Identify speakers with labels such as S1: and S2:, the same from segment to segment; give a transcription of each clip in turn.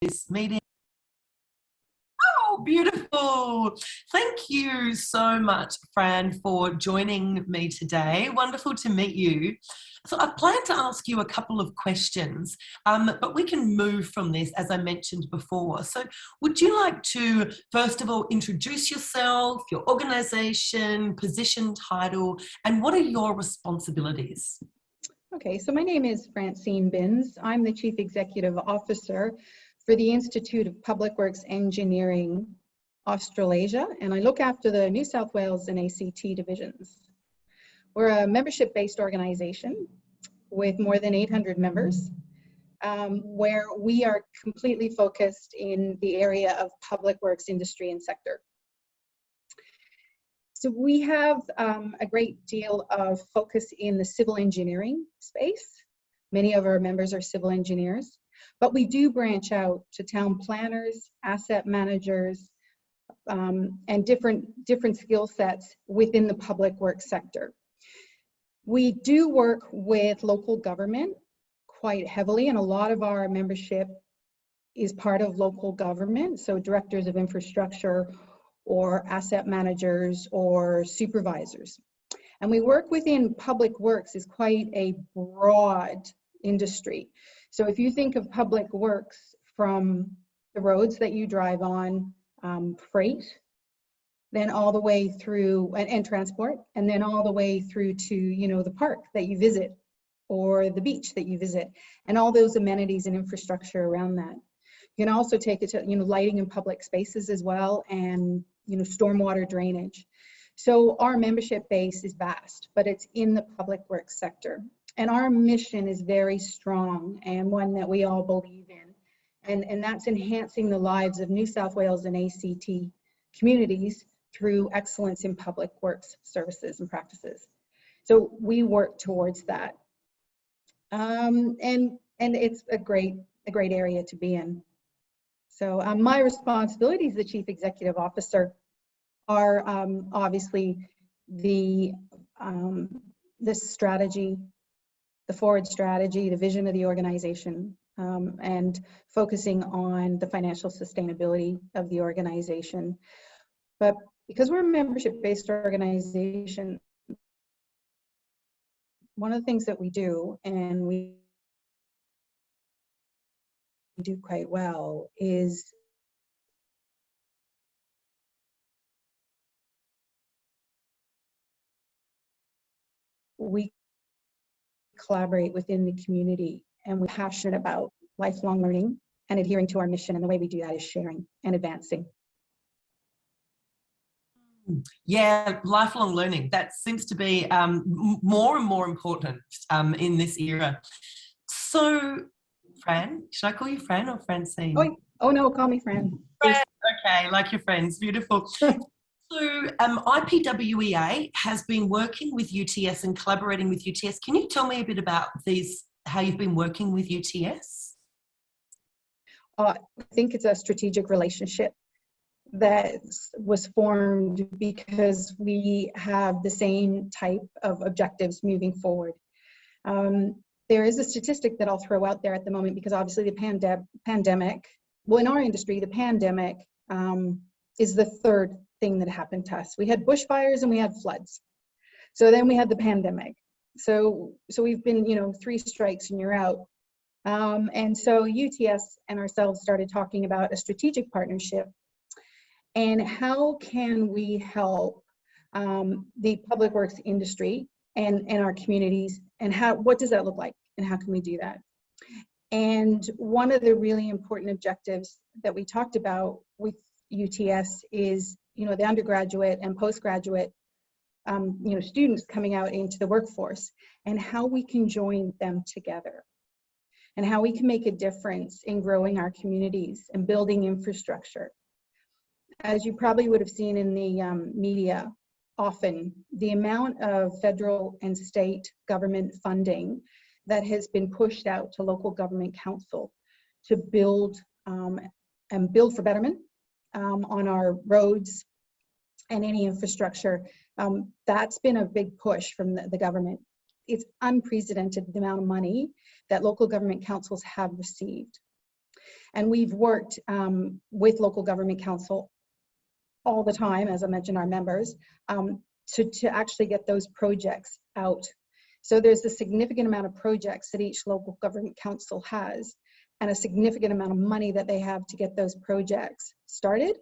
S1: this meeting. Oh, beautiful. Thank you so much, Fran, for joining me today. Wonderful to meet you. So I've planned to ask you a couple of questions, but we can move from this, as I mentioned before. So would you like to, first of all, introduce yourself, your organisation, position, title, and what are your responsibilities?
S2: Okay, so my name is Francine Binns. I'm the Chief Executive Officer for the Institute of Public Works Engineering Australasia, and I look after the New South Wales and ACT divisions. We're a membership-based organization with more than 800 members, where we are completely focused in the area of public works industry and sector. So we have a great deal of focus in the civil engineering space. Many of our members are civil engineers, but we do branch out to town planners, asset managers, and different skill sets within the public works sector. We do work with local government quite heavily, and a lot of our membership is part of local government, so directors of infrastructure or asset managers or supervisors. And we work within public works is quite a broad industry. So if you think of public works from the roads that you drive on, freight, then all the way through, and transport, and then all the way through to, you know, the park that you visit or the beach that you visit, and all those amenities and infrastructure around that. You can also take it to, you know, lighting in public spaces as well, and, you know, stormwater drainage. So our membership base is vast, but it's in the public works sector. And our mission is very strong and one that we all believe in. And that's enhancing the lives of New South Wales and ACT communities through excellence in public works services and practices. So we work towards that. And it's a great area to be in. So my responsibilities as the Chief Executive Officer are obviously the strategy, the forward strategy, the vision of the organization, and focusing on the financial sustainability of the organization. But because we're a membership-based organization, one of the things that we do, and we do quite well, is we collaborate within the community, and we're passionate about lifelong learning and adhering to our mission, and the way we do that is sharing and advancing.
S1: Yeah, lifelong learning. That seems to be more and more important in this era. So, Fran, should I call you Fran or Francine?
S2: Oh no, call me Fran.
S1: Fran, okay, like your friends, beautiful. So IPWEA has been working with UTS and collaborating with UTS. Can you tell me a bit about how you've been working with UTS?
S2: I think it's a strategic relationship that was formed because we have the same type of objectives moving forward. There is a statistic that I'll throw out there at the moment, because obviously the pandemic, well, in our industry, the pandemic is the third thing that happened to us. We had bushfires and we had floods. So then we had the pandemic. So we've been, you know, 3 strikes and you're out. And so UTS and ourselves started talking about a strategic partnership and how can we help the public works industry and our communities, and what does that look like, and how can we do that? And one of the really important objectives that we talked about with UTS is, you know, the undergraduate and postgraduate, you know, students coming out into the workforce, and how we can join them together, and how we can make a difference in growing our communities and building infrastructure. As you probably would have seen in the media, often the amount of federal and state government funding that has been pushed out to local government council to build and build for betterment on our roads and any infrastructure, that's been a big push from the government. It's unprecedented, the amount of money that local government councils have received. And we've worked with local government council all the time, as I mentioned, our members, to actually get those projects out. So there's a significant amount of projects that each local government council has, and a significant amount of money that they have to get those projects started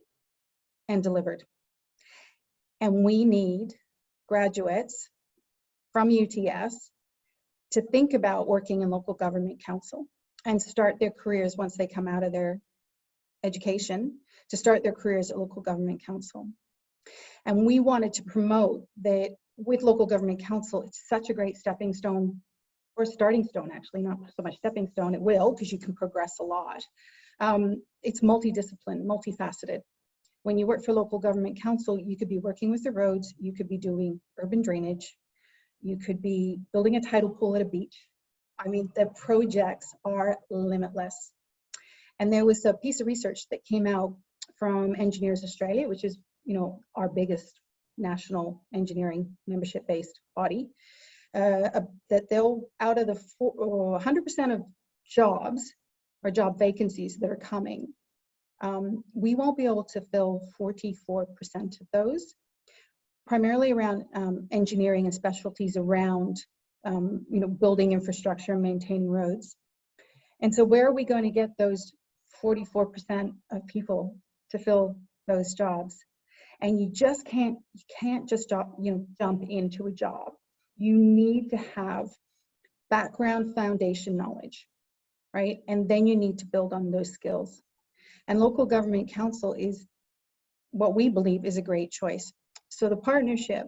S2: and delivered. And we need graduates from UTS to think about working in local government council and start their careers once they come out of their education, to start their careers at local government council. And we wanted to promote that with local government council, it's such a great stepping stone, or starting stone actually, not so much stepping stone, it will, because you can progress a lot. It's multidiscipline, multifaceted. When you work for local government council, you could be working with the roads, you could be doing urban drainage, you could be building a tidal pool at a beach. I mean, the projects are limitless. And there was a piece of research that came out from Engineers Australia, which is, you know, our biggest national engineering membership-based body, that they'll, out of the 100% of jobs or job vacancies that are coming, we won't be able to fill 44% of those, primarily around engineering and specialties around you know, building infrastructure and maintaining roads. And so where are we going to get those 44% of people to fill those jobs? And you just can't just jump into a job. You need to have background foundation knowledge, right? And then you need to build on those skills. And local government council is what we believe is a great choice. So the partnership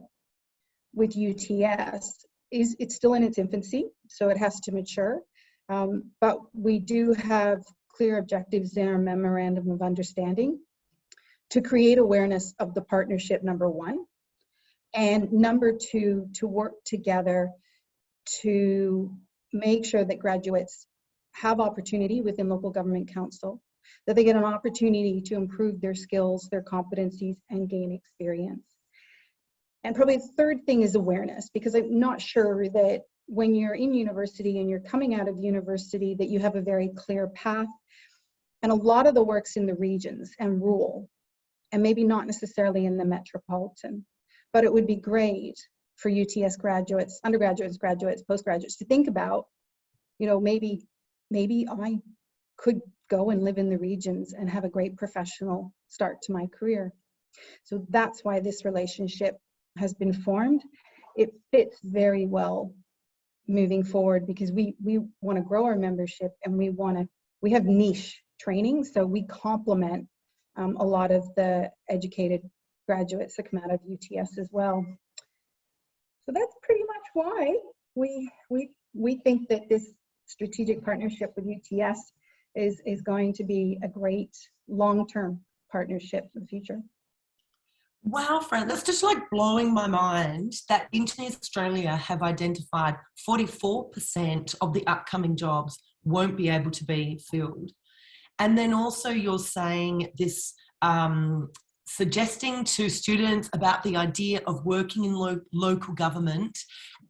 S2: with UTS it's still in its infancy, so it has to mature. But we do have clear objectives in our memorandum of understanding to create awareness of the partnership, number one, and number two, to work together to make sure that graduates have opportunity within local government council, that they get an opportunity to improve their skills, their competencies, and gain experience. And probably the third thing is awareness, because I'm not sure that when you're in university and you're coming out of university that you have a very clear path. And a lot of the work's in the regions and rural, and maybe not necessarily in the metropolitan. But it would be great for UTS graduates, undergraduates, graduates, postgraduates to think about, you know, maybe I could go and live in the regions and have a great professional start to my career. So that's why this relationship has been formed. It fits very well moving forward, because we want to grow our membership, and we have niche training, so we complement a lot of the educated graduates that come out of UTS as well. So that's pretty much why we think that this strategic partnership with UTS is going to be a great long-term partnership for the future.
S1: Wow, Fran, that's just like blowing my mind that Engineers Australia have identified 44% of the upcoming jobs won't be able to be filled. And then also you're saying this, suggesting to students about the idea of working in local government,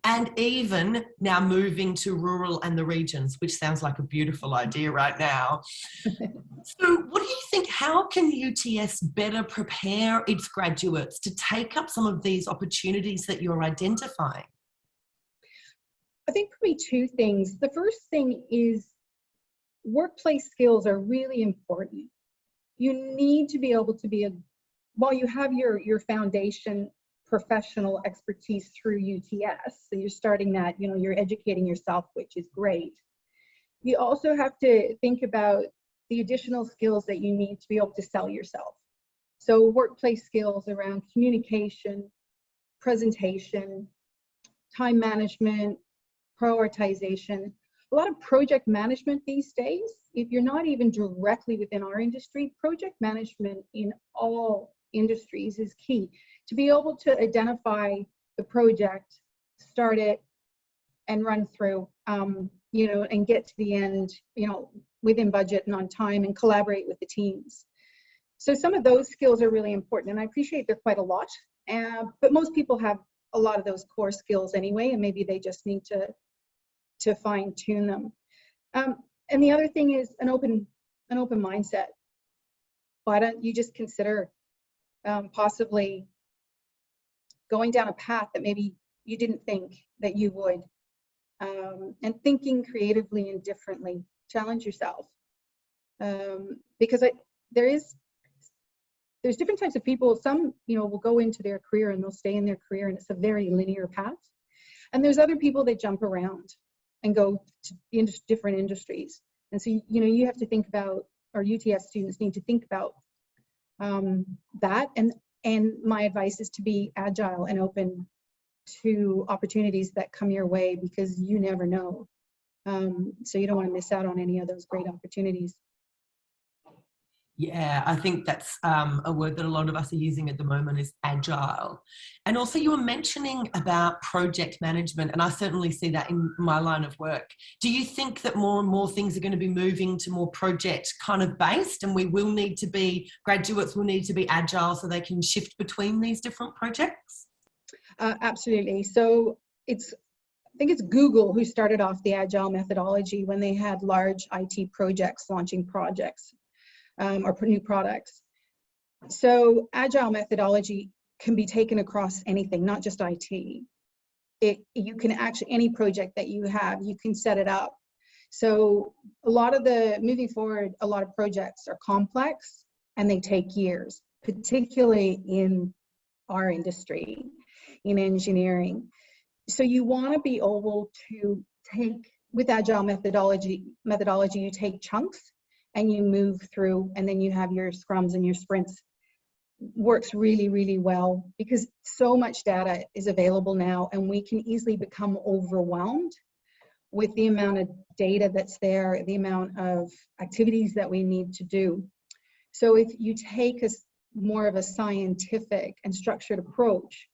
S1: and even now moving to rural and the regions, which sounds like a beautiful idea right now. So what do you think, how can UTS better prepare its graduates to take up some of these opportunities that you're identifying?
S2: I think probably two things. The first thing is workplace skills are really important. You need to be able to while you have your foundation professional expertise through UTS, so you're starting that, you know, you're educating yourself, which is great. You also have to think about the additional skills that you need to be able to sell yourself. So workplace skills around communication, presentation, time management, prioritization, a lot of project management these days. If you're not even directly within our industry, project management in all industries is key. To be able to identify the project, start it, and run through, you know, and get to the end, you know, within budget and on time, and collaborate with the teams. So some of those skills are really important, and I appreciate they're quite a lot, but most people have a lot of those core skills anyway, and maybe they just need to fine tune them. And the other thing is an open an open mindset. Why don't you just consider possibly going down a path that maybe you didn't think that you would, and thinking creatively and differently. Challenge yourself, because there's different types of people. Some, will go into their career and they'll stay in their career, and it's a very linear path. And there's other people that jump around and go to different industries. And so, you have to think about, or UTS students need to think about that. And my advice is to be agile and open to opportunities that come your way, because you never know. So you don't want to miss out on any of those great opportunities.
S1: Yeah, I think that's a word that a lot of us are using at the moment, is agile. And also you were mentioning about project management, and I certainly see that in my line of work. Do you think that more and more things are going to be moving to more project kind of based, and graduates will need to be agile so they can shift between these different projects?
S2: Absolutely. So I think it's Google who started off the agile methodology when they had large IT projects launching projects. Or new products. So agile methodology can be taken across anything, not just IT. You can actually, any project that you have, you can set it up. So moving forward, a lot of projects are complex and they take years, particularly in our industry, in engineering. So you want to be able to take, with agile methodology, you take chunks and you move through, and then you have your scrums and your sprints. Works really, really well, because so much data is available now, and we can easily become overwhelmed with the amount of data that's there, the amount of activities that we need to do. So if you take more of a scientific and structured approach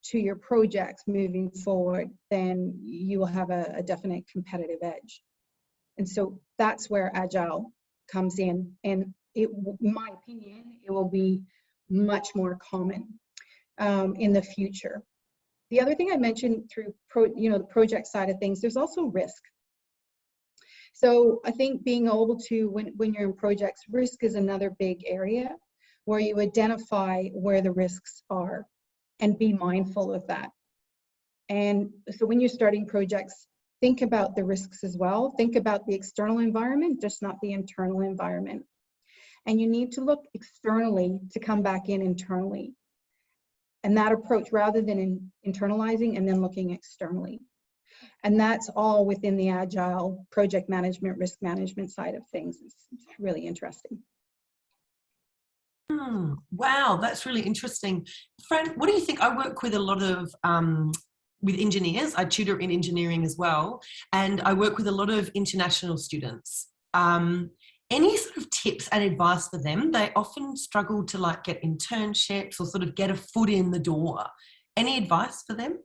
S2: to your projects moving forward, then you will have a definite competitive edge. And so that's where Agile comes in, and in my opinion, it will be much more common in the future. The other thing I mentioned through the project side of things, there's also risk. So I think being able to, when you're in projects, risk is another big area where you identify where the risks are and be mindful of that. And so when you're starting projects, think about the risks as well. Think about the external environment, just not the internal environment. And you need to look externally to come back in internally. And that approach, rather than internalizing and then looking externally. And that's all within the agile project management, risk management side of things. It's really interesting.
S1: Wow, that's really interesting. Fran, what do you think? I work with a lot of with engineers. I tutor in engineering as well, and I work with a lot of international students. Any sort of tips and advice for them? They often struggle to get internships or sort of get a foot in the door. Any advice for them?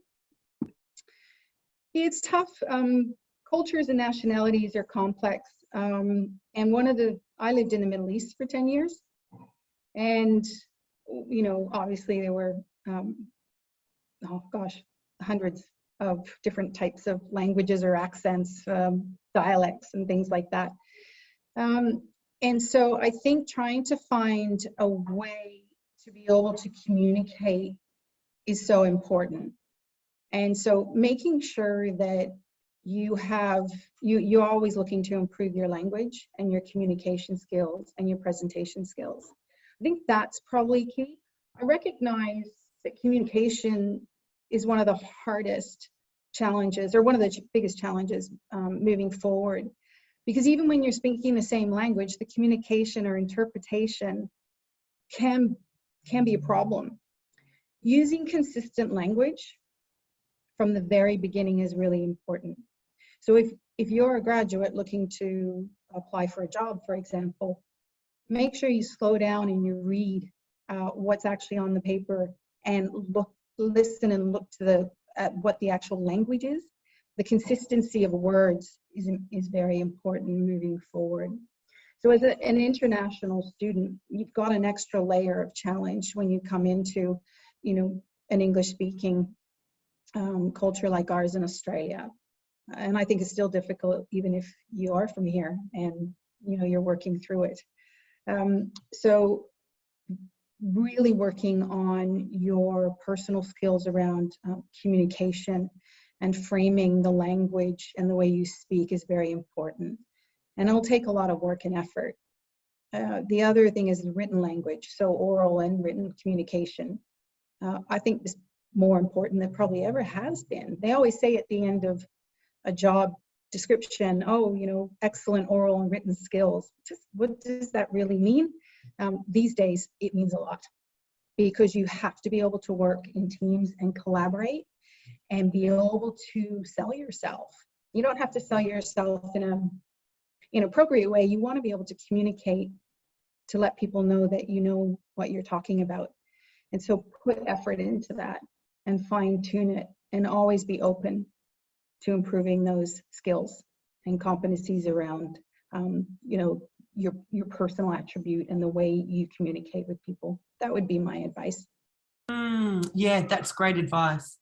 S2: It's tough. Cultures and nationalities are complex. And I lived in the Middle East for 10 years. And, obviously there were, hundreds of different types of languages or accents, dialects and things like that. And so I think trying to find a way to be able to communicate is so important. And so making sure that you're always looking to improve your language and your communication skills and your presentation skills. I think that's probably key. I recognize that communication is one of the hardest challenges, or one of the biggest challenges moving forward. Because even when you're speaking the same language, the communication or interpretation can be a problem. Using consistent language from the very beginning is really important. So if you're a graduate looking to apply for a job, for example, make sure you slow down and you read what's actually on the paper, and listen and look at what the actual language is. The consistency of words is very important moving forward. So as an international student, you've got an extra layer of challenge when you come into, an English-speaking culture like ours in Australia. And I think it's still difficult, even if you are from here and you're working through it. So really working on your personal skills around communication and framing the language and the way you speak is very important. And it'll take a lot of work and effort. The other thing is the written language, so oral and written communication. I think is more important than probably ever has been. They always say at the end of a job description, oh, excellent oral and written skills. Just what does that really mean? These days, it means a lot, because you have to be able to work in teams and collaborate and be able to sell yourself. You don't have to sell yourself in an inappropriate way. You want to be able to communicate to let people know that you know what you're talking about. And so put effort into that and fine tune it, and always be open to improving those skills and competencies around, your personal attribute and the way you communicate with people. That would be my advice.
S1: Yeah, that's great advice.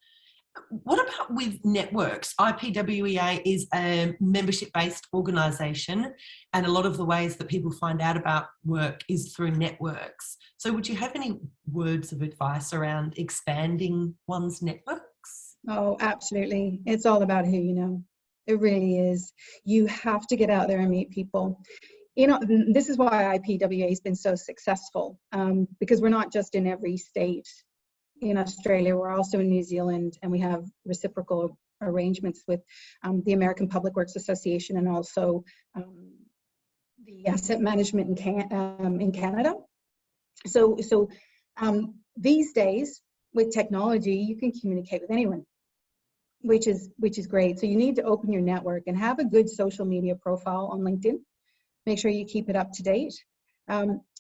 S1: What about with networks? IPWEA is a membership-based organisation, and a lot of the ways that people find out about work is through networks. So would you have any words of advice around expanding one's networks?
S2: Oh, absolutely. It's all about who you know. It really is. You have to get out there and meet people. This is why IPWEA has been so successful, because we're not just in every state in Australia, we're also in New Zealand, and we have reciprocal arrangements with the American Public Works Association and also the asset management in Canada. So these days with technology, you can communicate with anyone, which is great. So you need to open your network and have a good social media profile on LinkedIn. Make sure you keep it up to date.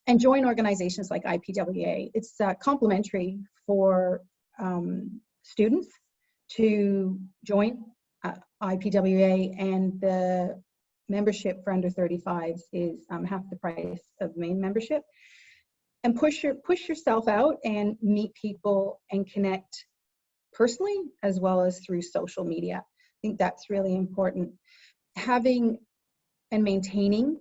S2: And join organizations like IPWEA. It's complimentary for students to join IPWEA, and the membership for under 35s is half the price of main membership. And push yourself out and meet people and connect personally as well as through social media. I think that's really important. Having and maintaining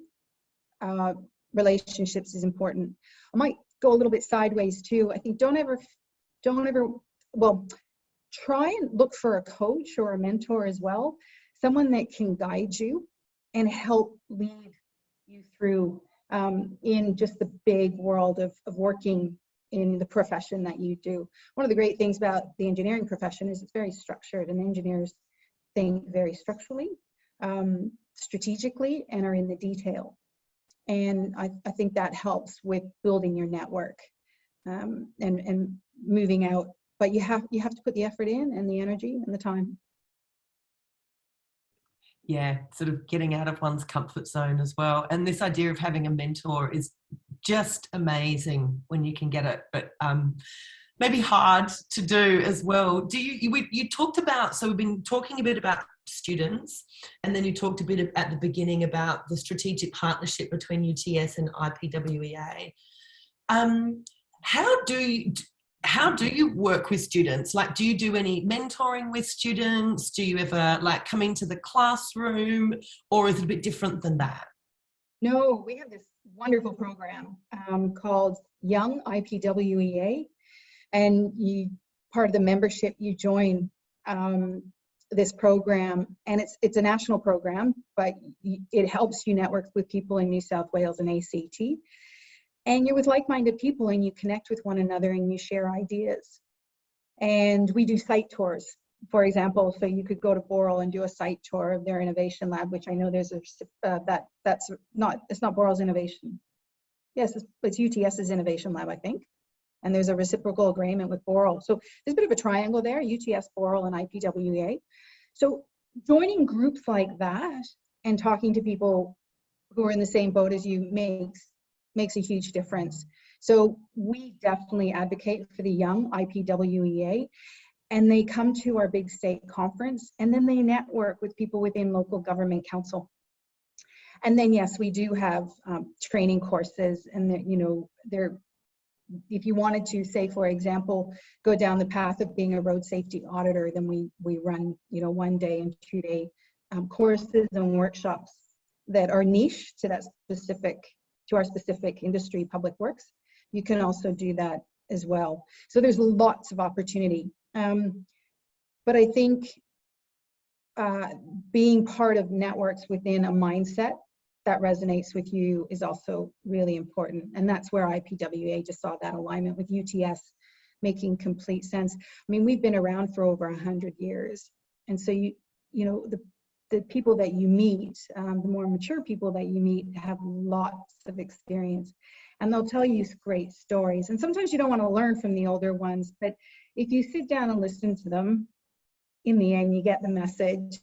S2: relationships is important. I might go a little bit sideways too. I think don't ever, try and look for a coach or a mentor as well, someone that can guide you and help lead you through in just the big world of working in the profession that you do. One of the great things about the engineering profession is it's very structured, and engineers think very structurally, strategically, and are in the detail. And I think that helps with building your network and moving out. But you have to put the effort in, and the energy and the time.
S1: Yeah, sort of getting out of one's comfort zone as well. And this idea of having a mentor is just amazing when you can get it, but maybe hard to do as well. You talked about, so we've been talking a bit about students, and then you talked a bit at the beginning about the strategic partnership between UTS and IPWEA. How do you work with students? Like, do you do any mentoring with students? Do you ever come into the classroom, or is it a bit different than that?
S2: No, we have this wonderful program called Young IPWEA, and part of the membership, you join this program, and it's a national program, but it helps you network with people in New South Wales and ACT. And you're with like-minded people, and you connect with one another, and you share ideas. And we do site tours, for example. So you could go to Boral and do a site tour of their innovation lab, which I know there's it's not Boral's innovation. Yes, it's UTS's innovation lab, I think. And there's a reciprocal agreement with Boral. So there's a bit of a triangle there: UTS, Boral, and IPWEA. So joining groups like that and talking to people who are in the same boat as you makes a huge difference. So we definitely advocate for the Young IPWEA, and they come to our big state conference, and then they network with people within local government council. And then, yes, we do have training courses, and if you wanted to, say, for example, go down the path of being a road safety auditor, then we run 1 day and 2 day courses and workshops that are niche to that specific, to our specific industry, public works, you can also do that as well. So there's lots of opportunity. But I think being part of networks within a mindset that resonates with you is also really important. And that's where IPWEA just saw that alignment with UTS making complete sense. I mean, we've been around for over 100 years. And so, you know, the people that you meet, the more mature people that you meet have lots of experience. And they'll tell you great stories. And sometimes you don't want to learn from the older ones, but if you sit down and listen to them, in the end, you get the message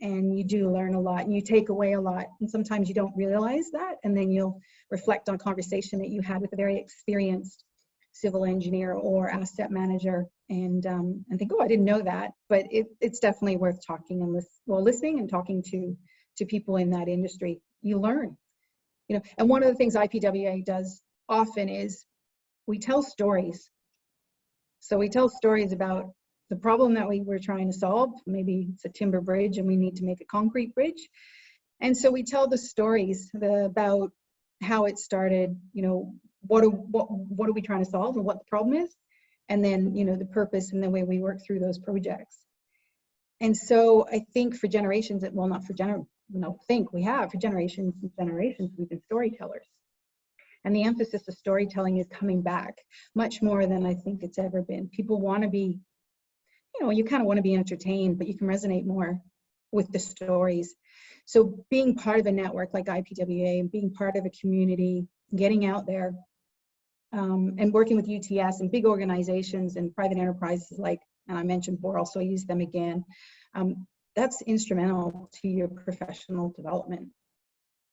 S2: and you do learn a lot and you take away a lot. And sometimes you don't realize that. And then you'll reflect on a conversation that you had with a very experienced civil engineer or asset manager and think, oh, I didn't know that. But it's definitely worth talking and listening and talking to people in that industry. You learn, you know. And one of the things IPWEA does often is we tell stories. So we tell stories about the problem that we were trying to solve. Maybe it's a timber bridge and we need to make a concrete bridge. And so we tell the stories about how it started, you know, what are we trying to solve and what the problem is, and then, you know, the purpose and the way we work through those projects. And so I think for generations, well, not for for generations and generations, we've been storytellers. And the emphasis of storytelling is coming back much more than I think it's ever been. People want to be, you know, you kind of want to be entertained, but you can resonate more with the stories. So being part of a network like IPWEA and being part of a community, getting out there and working with UTS and big organizations and private enterprises like, and I mentioned Boral, so I use them again, that's instrumental to your professional development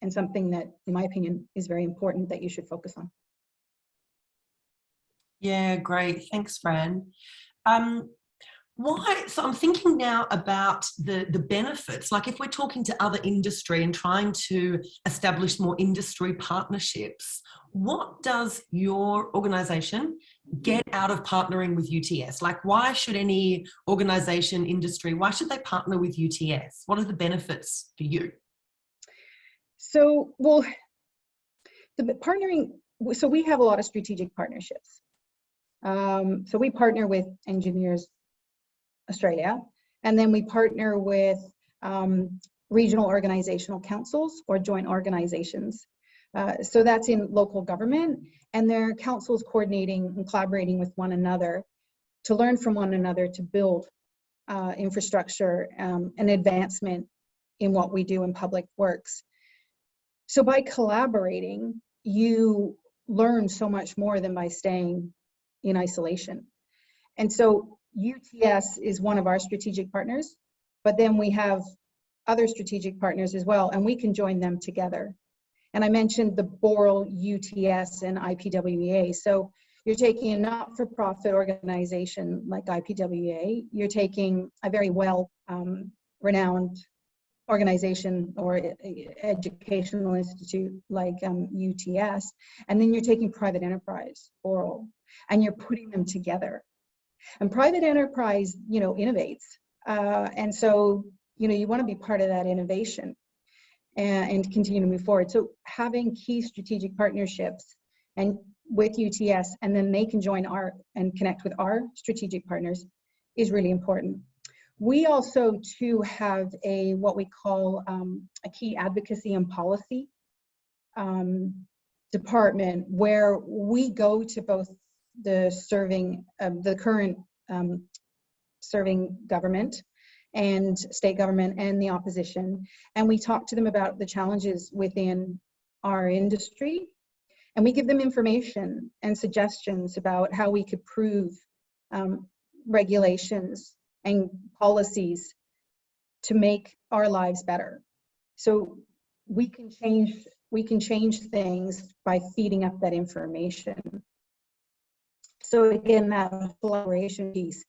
S2: and something that, in my opinion, is very important that you should focus on.
S1: Yeah, great. Thanks, Fran. So I'm thinking now about the benefits, like if we're talking to other industry and trying to establish more industry partnerships, what does your organization get out of partnering with UTS? Like, why should any organization, industry, why should they partner with UTS? What are the benefits for you?
S2: So, well, the partnering, so we have a lot of strategic partnerships. So we partner with Engineers Australia, and then we partner with regional organizational councils or joint organizations. So that's in local government, and their councils coordinating and collaborating with one another to learn from one another to build infrastructure and advancement in what we do in public works. So by collaborating, you learn so much more than by staying in isolation. And so UTS is one of our strategic partners, but then we have other strategic partners as well, and we can join them together. And I mentioned the Boral, UTS, and IPWEA. So you're taking a not-for-profit organization like IPWEA, you're taking a very well-renowned organization or educational institute like UTS, and then you're taking private enterprise, Boral, and you're putting them together. And private enterprise, you know, innovates. And so, you know, you want to be part of that innovation and continue to move forward. So having key strategic partnerships and with UTS, and then they can join and connect with our strategic partners is really important. We also too have what we call a key advocacy and policy department, where we go to both the current serving government and state government and the opposition, and we talk to them about the challenges within our industry, and we give them information and suggestions about how we could prove regulations and policies to make our lives better. So we can change things by feeding up that information. So again, that collaboration piece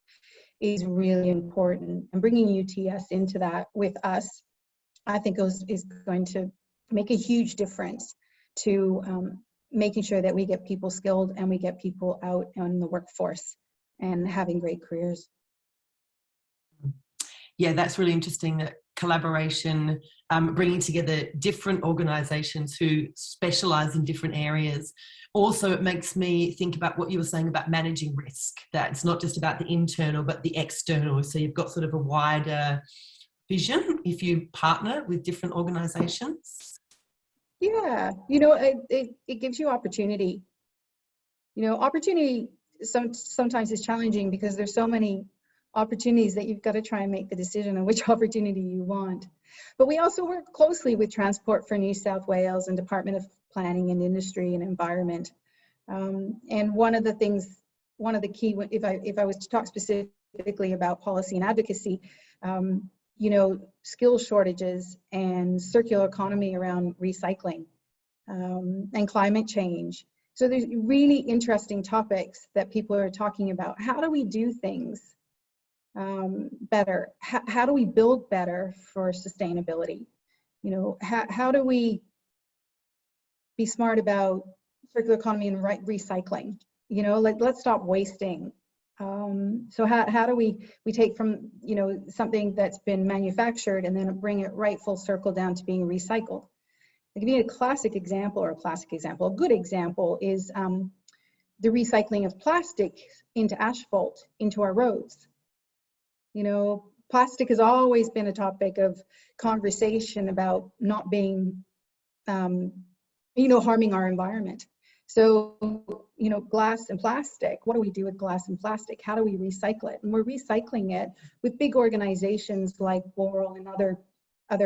S2: is really important, and bringing UTS into that with us, I think is going to make a huge difference to making sure that we get people skilled and we get people out in the workforce and having great careers.
S1: Yeah, that's really interesting, that collaboration, bringing together different organisations who specialise in different areas. Also, it makes me think about what you were saying about managing risk, that it's not just about the internal, but the external. So you've got sort of a wider vision if you partner with different organisations.
S2: Yeah, it gives you opportunity. Opportunity sometimes is challenging because there's so many opportunities that you've got to try and make the decision on which opportunity you want. But we also work closely with Transport for New South Wales and Department of Planning and Industry and Environment. And one of the key, if I was to talk specifically about policy and advocacy, skill shortages and circular economy around recycling and climate change. So there's really interesting topics that people are talking about. How do we do things better? How do we build better for sustainability? How do we be smart about circular economy and recycling? Let's stop wasting. So how do we take from something that's been manufactured and then bring it right full circle down to being recycled? I'll give you a good example is the recycling of plastic into asphalt, into our roads. Plastic has always been a topic of conversation about not being, harming our environment. So, glass and plastic, what do we do with glass and plastic? How do we recycle it? And we're recycling it with big organizations like Boral and other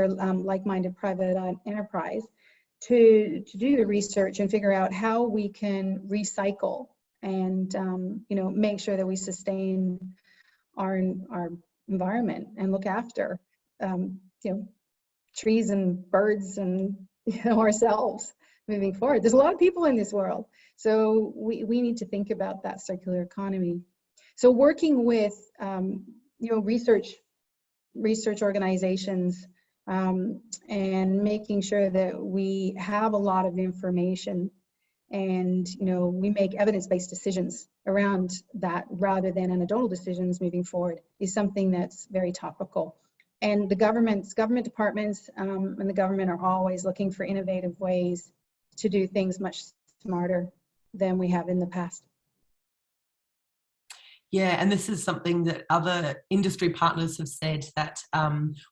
S2: like-minded private enterprise to do the research and figure out how we can recycle and, make sure that we sustain our environment and look after, trees and birds and, ourselves moving forward. There's a lot of people in this world. So we need to think about that circular economy. So working with, research organizations and making sure that we have a lot of information and, we make evidence-based decisions around that rather than anecdotal decisions moving forward is something that's very topical. And the government departments and the government are always looking for innovative ways to do things much smarter than we have in the past.
S1: Yeah, and this is something that other industry partners have said, that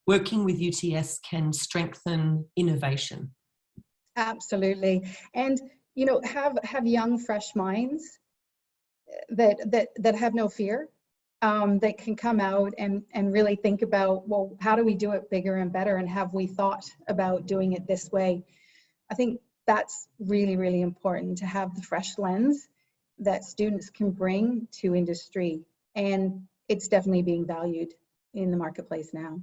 S1: working with UTS can strengthen innovation.
S2: Absolutely. And, have young, fresh minds that have no fear, that can come out and really think about, well, how do we do it bigger and better? And have we thought about doing it this way? I think that's really, really important, to have the fresh lens that students can bring to industry. And it's definitely being valued in the marketplace now.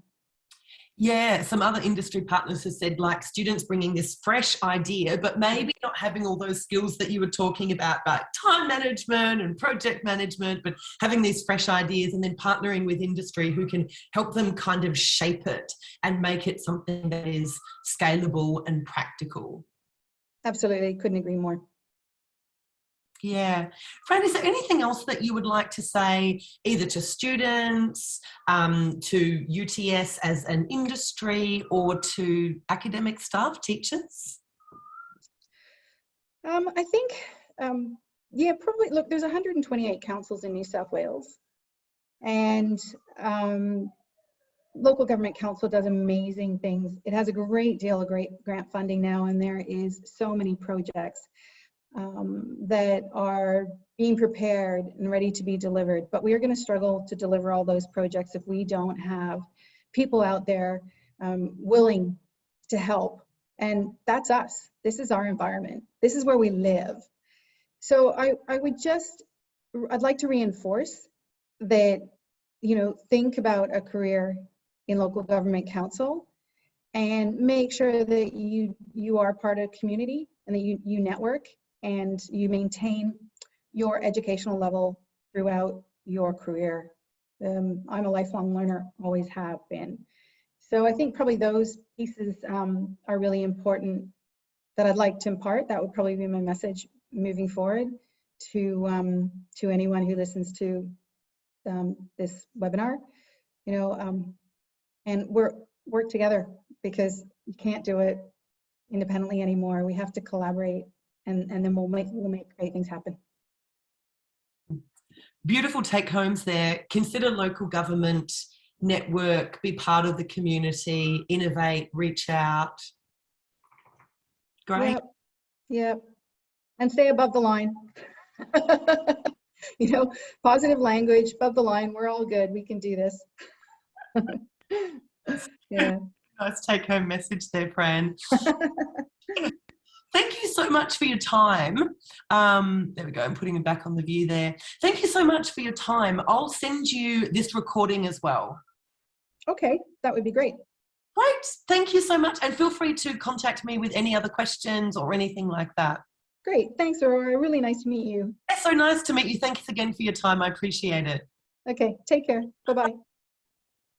S1: Yeah, some other industry partners have said, like, students bringing this fresh idea, but maybe not having all those skills that you were talking about, like time management and project management, but having these fresh ideas and then partnering with industry who can help them kind of shape it and make it something that is scalable and practical.
S2: Absolutely, couldn't agree more.
S1: Yeah. Fran, is there anything else that you would like to say, either to students, to UTS as an industry, or to academic staff, teachers?
S2: I think, probably, look, there's 128 councils in New South Wales, and local government council does amazing things. It has a great deal of great grant funding now, and there is so many projects that are being prepared and ready to be delivered. But we are going to struggle to deliver all those projects if we don't have people out there willing to help. And that's us. This is our environment. This is where we live. So I'd like to reinforce that, think about a career in local government council and make sure that you are part of community and that you network and you maintain your educational level throughout your career. I'm a lifelong learner, always have been. So I think probably those pieces are really important that I'd like to impart. That would probably be my message moving forward to anyone who listens to this webinar. And work together, because you can't do it independently anymore. We have to collaborate, and then we'll make great things happen.
S1: Beautiful take homes there. Consider local government, network, be part of the community, innovate, reach out. Great.
S2: Yep. Yep. And stay above the line. You know, positive language, above the line. We're all good. We can do this. Yeah.
S1: Nice take home message there, Fran. Thank you so much for your time. There we go. I'm putting it back on the view there. Thank you so much for your time. I'll send you this recording as well.
S2: Okay, that would be great.
S1: Great. Thank you so much. And feel free to contact me with any other questions or anything like that.
S2: Great. Thanks, Aurora. Really nice to meet you.
S1: It's so nice to meet you. Thanks again for your time. I appreciate it.
S2: Okay, take care. Bye-bye.